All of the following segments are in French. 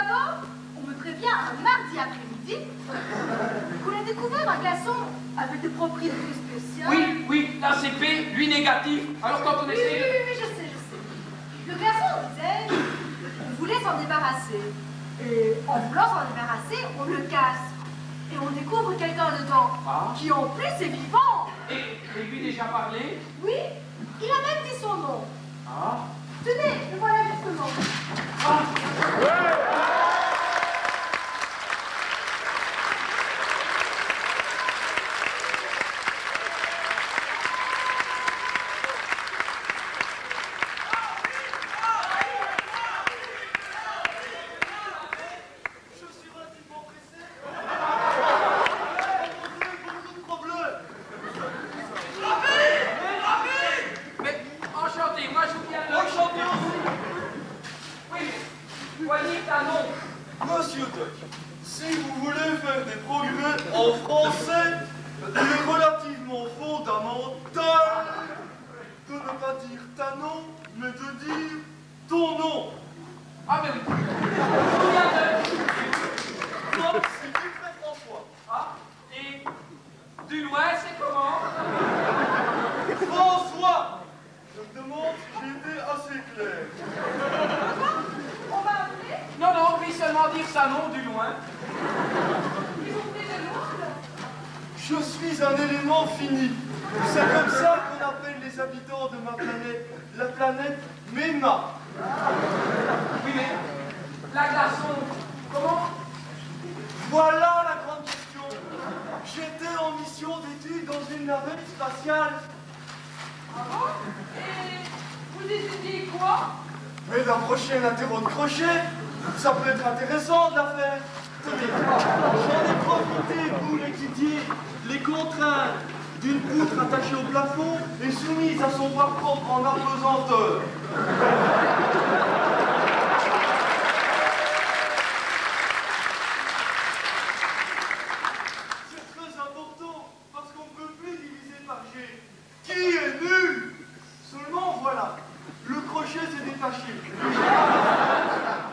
d'abord, on me prévient un mardi après-midi qu'on a découvert un glaçon avec des propriétés spéciales. Oui, oui, l'ACP, lui négatif. Alors quand on essaie... Oui, je sais. Le glaçon, on disait, on voulait s'en débarrasser. Et en voulant s'en débarrasser, on le casse. Et on découvre quelqu'un dedans, qui en plus est vivant. Et lui déjà parlé? Oui, il a même dit son nom. Ah. Tenez, le voilà justement. Monsieur Tuck, si vous voulez faire des progrès en français, il est relativement fondamental de ne pas dire ta nom, mais de dire ton nom. Ah, mais oui. Moi, c'est Wilfred François. Ah, et du loin, c'est comment? François! Je me demande si j'ai été assez clair. On va appeler. Non, lui seulement dire sa nom du loin. Ils ont pris le nom. Je suis un élément fini. C'est comme ça qu'on appelle les habitants de ma planète, la planète Méma. Oui, mais la glaçon, comment? Voilà la grande question. J'étais en mission d'études dans une navette spatiale. Ah bon? Et vous étudiez quoi? Mais d'approcher un interro de crochet, ça peut être intéressant de la faire. Tenez, j'en ai profité pour étudier les contraintes d'une poutre attachée au plafond et soumise à son poids propre en apesanteur. C'est très important parce qu'on ne peut plus diviser par G. Qui est nul? Seulement voilà, le crochet s'est détaché.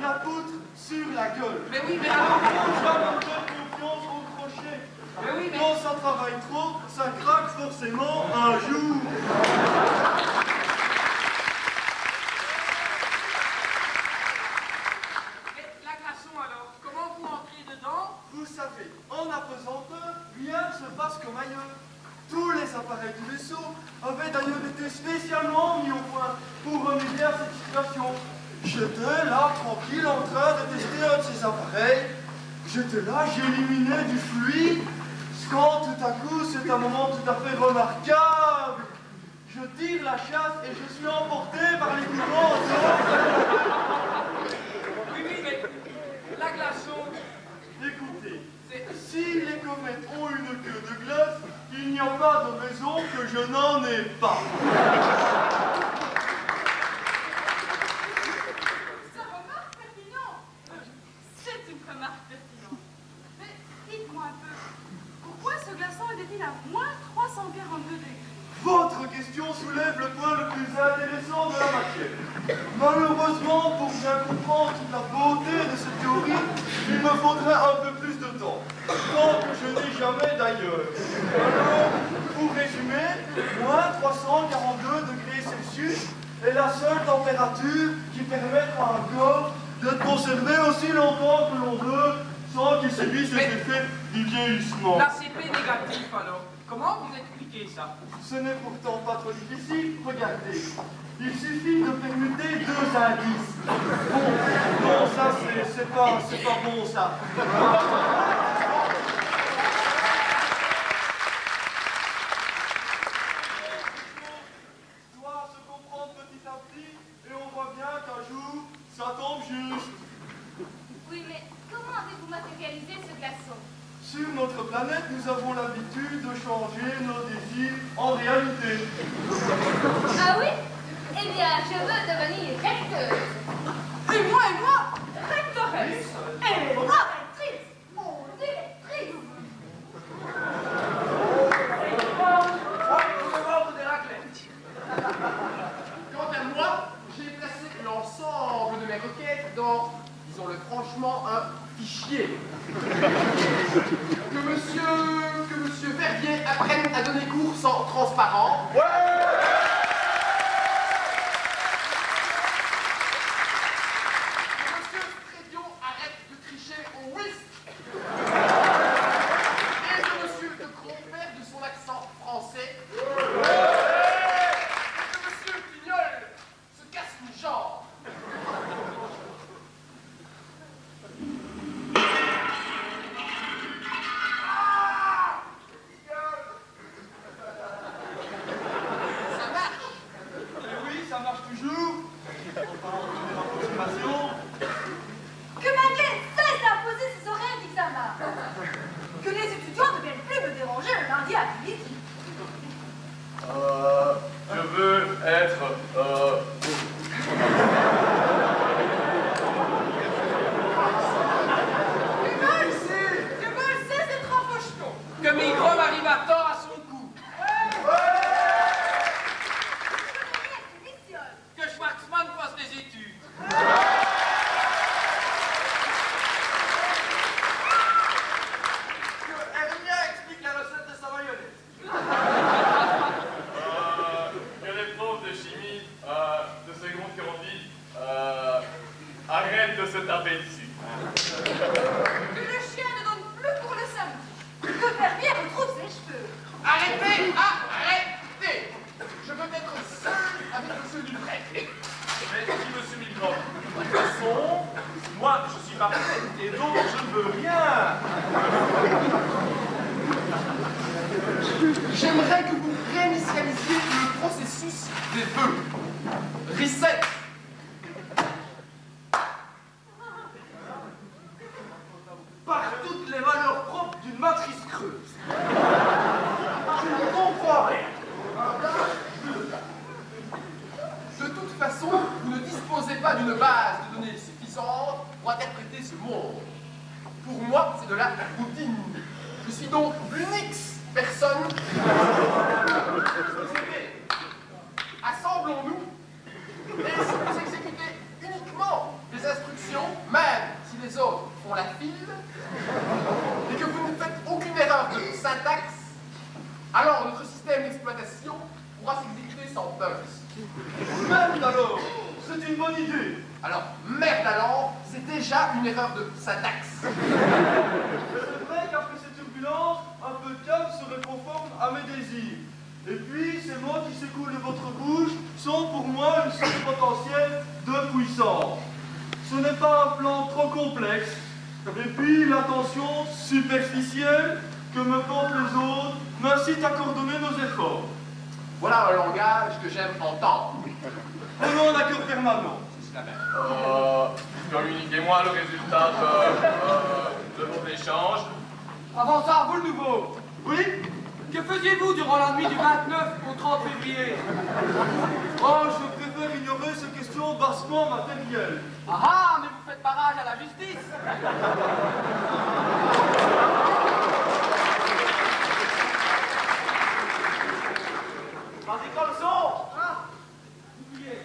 La poutre sur la gueule. Mais oui, mais On alors... faut jamais faire confiance au crochet. Mais oui, mais... Quand ça travaille trop, ça craque forcément un jour. Mais la glaçon, alors, comment vous entrez dedans? Vous savez, en apesanteur, rien ne se passe comme ailleurs. Tous les appareils du vaisseau avaient d'ailleurs été spécialement mis au point pour remédier à cette situation. J'étais là, tranquille, en train de tester un de ces appareils. J'étais là, j'éliminais du fluide, quand tout à coup, c'est un moment tout à fait remarquable. Je tire la chasse et je suis emporté par les courants d'eau. Oui, mais la glaçon... Écoutez, si les comètes ont une queue de glace, il n'y a pas de raison que je n'en ai pas. C'est une remarque pertinente. C'est une remarque pertinente. Mais dites-moi un peu, pourquoi ce glaçon était-il à moins 342 degrés? Votre question soulève le point le plus intéressant de la matière. Malheureusement, pour bien comprendre toute la beauté de cette théorie, il me faudrait un peu plus de temps. Temps que je n'ai jamais d'ailleurs. Alors, pour résumer, moins 342 degrés Celsius est la seule température qui permet à un corps d'être conservé aussi longtemps que l'on veut sans qu'il subisse les effets du vieillissement. L'ACP négatif, alors. Comment vous expliquez ça? Ce n'est pourtant pas trop difficile, regardez. Il suffit de permuter deux indices. Bon, ça c'est pas bon ça. Doit se comprendre petit à petit et on voit bien qu'un jour, ça tombe juste. Oui, mais comment avez-vous matérialisé ce glaçon? Sur notre planète, nous avons l'habitude de changer nos désirs en réalité. Ah oui? Eh bien, je veux devenir recteuse. Et moi, rectoresse. Et Correctrice. Mon directrice. Quant à moi, j'ai placé l'ensemble de mes requêtes dans, disons-le franchement, franchement un fichier. Que monsieur Verdier apprenne à donner cours sans transparent. Ouais. Que monsieur Trédion arrête de tricher au whist. Et que monsieur De Croo perde de son accent français. Et que monsieur Pignol se casse une jambe. Que Maguet cesse d'imposer ses horaires d'examen. Que les étudiants ne viennent plus me déranger le lundi après-midi. Je veux être... Que veulent cesse d'être un pocheton. Que Migrom arrive à temps à son coup. Que Schwarzman fasse des études. Que Hermia explique la recette de sa mayonnaise. Que les profs de chimie de seconde Corvie arrêtent de se taper dessus. Que le chien ne donne plus pour le samedi. Que Verbier retrouve ses cheveux. Arrêtez! Arrêtez! Je veux être seul avec monsieur Dupré. Mais si monsieur Milgram, de toute façon, moi je suis parfait et donc je ne veux rien. J'aimerais que vous réinitialisiez le processus des vœux. Reset. Par toutes les valeurs propres d'une matrice creuse. Je ne comprends rien. De toute façon, vous ne disposez pas d'une base de données suffisante pour interpréter ce monde. Pour moi, c'est de la routine. Je suis donc l'unique personne. Assemblons-nous. Et si vous exécutez uniquement les instructions, même si les autres font la file, et que vous ne faites aucune erreur de syntaxe, alors notre système d'exploitation pourra s'exécuter sans bugs. Merde alors, c'est une bonne idée. Alors, merde alors, c'est déjà une erreur de syntaxe. C'est vrai qu'après cette turbulence, un peu de calme serait conforme à mes désirs. Et puis, ces mots qui s'écoulent de votre bouche sont pour moi une source potentielle de puissance. Ce n'est pas un plan trop complexe. Et puis, l'attention superficielle que me portent les autres m'incite à coordonner nos efforts. Voilà un langage que j'aime entendre. Prenons un accord permanent. Communiquez-moi le résultat de vos échanges. Avant ça, vous le nouveau. Oui? Que faisiez-vous durant la nuit du 29 au 30 février? Oh, je préfère ignorer ces questions bassement matérielles. Ah ah, mais vous faites barrage à la justice. Vas-y, comme le son! Ah, oubliez.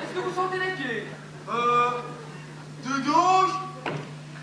Est-ce que vous sentez les pieds? De gauche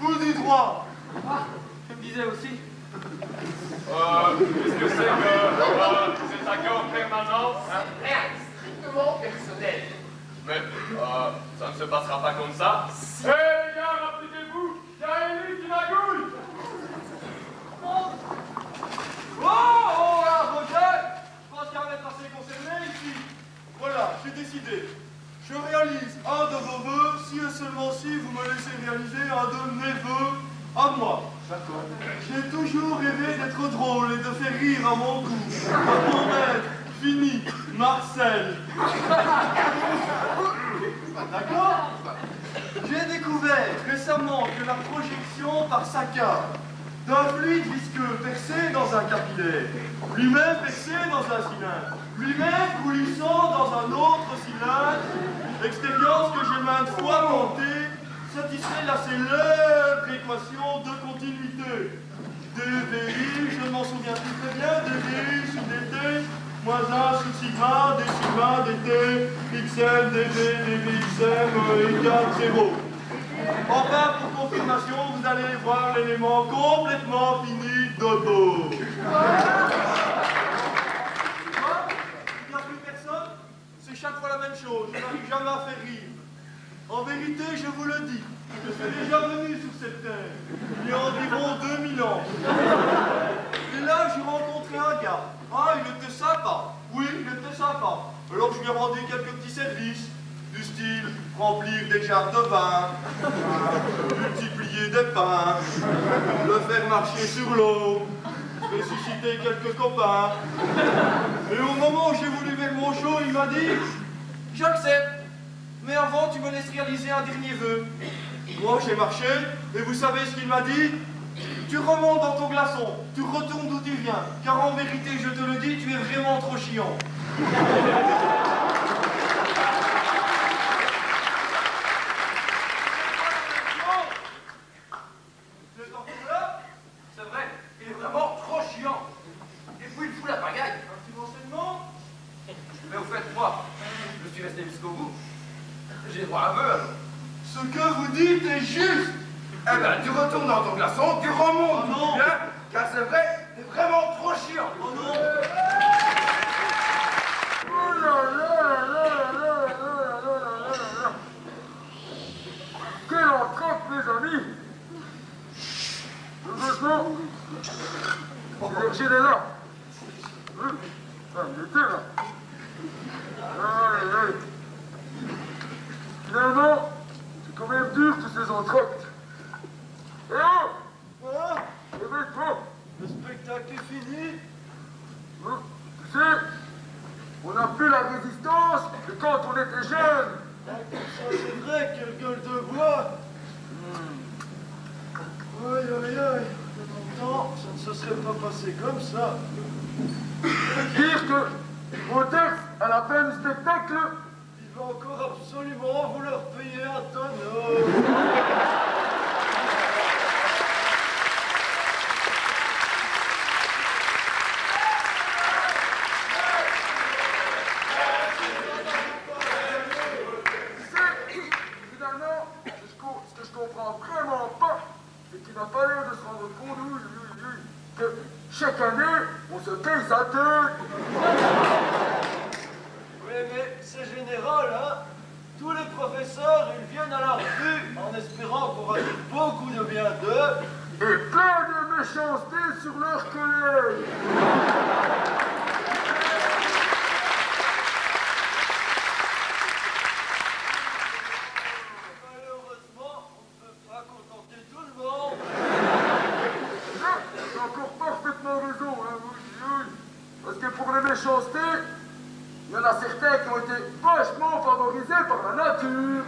ou du droit? Ah, je me disais aussi. Qu'est-ce que c'est que ces accords permanents, hein? Rien, strictement personnel. Mais ça ne se passera pas comme ça. Hé les gars, appliquez-vous, il y a Élie qui magouille. Oh, là, Roger! Je pense qu'il y a un être assez concerné ici. Voilà, j'ai décidé. Je réalise un de vos vœux si et seulement si vous me laissez réaliser un de mes vœux à moi. D'accord. J'ai toujours rêvé d'être drôle et de faire rire à mon goût. Mon maître, fini, Marcel. D'accord? J'ai découvert récemment que la projection par saccade d'un fluide visqueux percé dans un capillaire, lui-même percé dans un cylindre, lui-même coulissant dans un autre cylindre, expérience que j'ai maintes fois montée, satisfait la célèbre équation de continuité. DVI, je ne m'en souviens plus très bien, DVI sur DT, moins 1 sous sigma, d sigma, dt, xm, dv, dvxm égale 0. Enfin, pour confirmation, vous allez voir l'élément complètement fini de Bohr. Il n'y a plus personne? C'est chaque fois la même chose, je n'arrive jamais à faire rire. En vérité, je vous le dis, je suis déjà venu sur cette terre, il y a environ 2000 ans. Et là, j'ai rencontré un gars. Ah, il était sympa. Oui, il était sympa. Alors, je lui ai rendu quelques petits services, du style remplir des jarres de vin, multiplier des pains, le faire marcher sur l'eau, ressusciter quelques copains. Et au moment où j'ai voulu faire mon show, il m'a dit « J'accepte, mais avant, tu me laisses réaliser un dernier vœu. » Moi, j'ai marché, et vous savez ce qu'il m'a dit? Tu remontes dans ton glaçon, tu retournes d'où tu viens, car en vérité, je te le dis, tu es vraiment trop chiant. C'est vrai, il est vraiment trop chiant. Et puis il fout la pagaille. Un petit renseignement? Mais au fait, moi, je suis resté jusqu'au bout. J'ai droit à un vœu alors. Ce que vous dites est juste. Eh ben, tu retournes dans ton glaçon, tu remontes Oh d'où non. tu viens, car c'est vrai, t'es vraiment trop chiant. Oh non. Quelle entrante, mes amis! Heureusement, l'énergie est là. Ah, il était là. Aïe, aïe. Finalement, c'est quand même dur tous ces entractes. Eh oh! Hein? Réveille-toi! Le spectacle est fini. Tu sais, on a fait la résistance que quand on était jeune. Ça, c'est vrai, quelle gueule de bois. Aïe, aïe, aïe. De longtemps, ça ne se serait pas passé comme ça. Dire que mon texte, à la fin du spectacle, Il va encore absolument vouloir payer un tonneau. finalement, ce que je comprends vraiment pas, c'est qu'il n'a pas l'air de se rendre compte, que chaque année, on se paye sa tête. Oui, mais c'est général, hein. Tous les professeurs, ils viennent à la revue en espérant qu'on va dire beaucoup de bien d'eux. Et plein de méchanceté sur leurs collègues. Malheureusement, on ne peut pas contenter tout le monde. Là, t'as encore parfaitement raison, hein, oui. Parce que pour les méchancetés, il y en a certains qui ont été vachement favorisés par la nature.